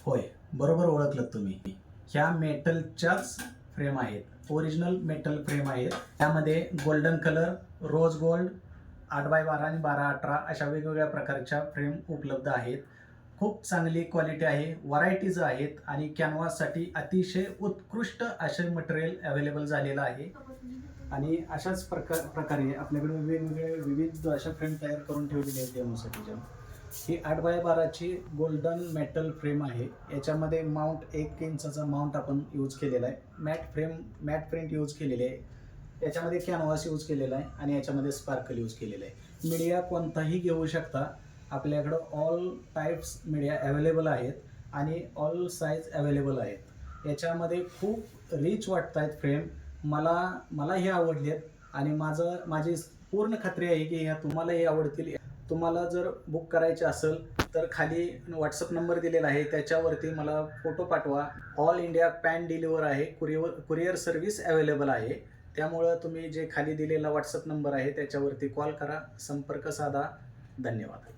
होय, बरोबर ओळखलत तुम्ही. ह्या मेटलच्याच फ्रेम आहेत. ओरिजिनल मेटल फ्रेम आहेत. त्यामध्ये golden colour, rose gold, 8x12 आणि 12x18 अशा वेगवेगळ्या प्रकारच्या फ्रेम उपलब्ध आहेत. खूप चांगली क्वालिटी आहे, व्हरायटीज आहेत आणि कॅनव्हाससाठी अतिशय उत्कृष्ट असे मटेरियल अवेलेबल झालेलं आहे. आणि अशाच प्रकारे आपल्याकडे वेगवेगळे विविध अशा फ्रेम तयार करून ठेवलेले आहेत डेमोसाठीच्या. ही 8x12ची गोल्डन मेटल फ्रेम आहे. याच्यामध्ये माउंट 1 इंचाचा माउंट आपण यूज केलेला आहे. मॅट प्रिंट यूज केलेली आहे. याच्यामध्ये कॅनव्हास यूज केलेला आहे आणि याच्यामध्ये स्पार्कल यूज केलेलं आहे. मीडिया कोणताही घेऊ शकता. आपल्याकडं ऑल टाईप्स मीडिया अवेलेबल आहेत आणि ऑल साईज अवेलेबल आहेत. याच्यामध्ये खूप रिच वाटत आहेत फ्रेम. मला हे आवडले आहेत आणि माझी पूर्ण खात्री आहे की ह्या तुम्हालाही आवडतील. तुम्हाला जर बुक करायचे असेल तर खाली व्हॉट्सअप नंबर दिलेला आहे, त्याच्यावरती मला फोटो पाठवा. ऑल इंडिया पॅन डिलिव्हर आहे, कुरिअर सर्व्हिस अवेलेबल आहे. त्यामुळं तुम्ही जे खाली दिलेला व्हॉट्सअप नंबर आहे त्याच्यावरती कॉल करा, संपर्क साधा. धन्यवाद.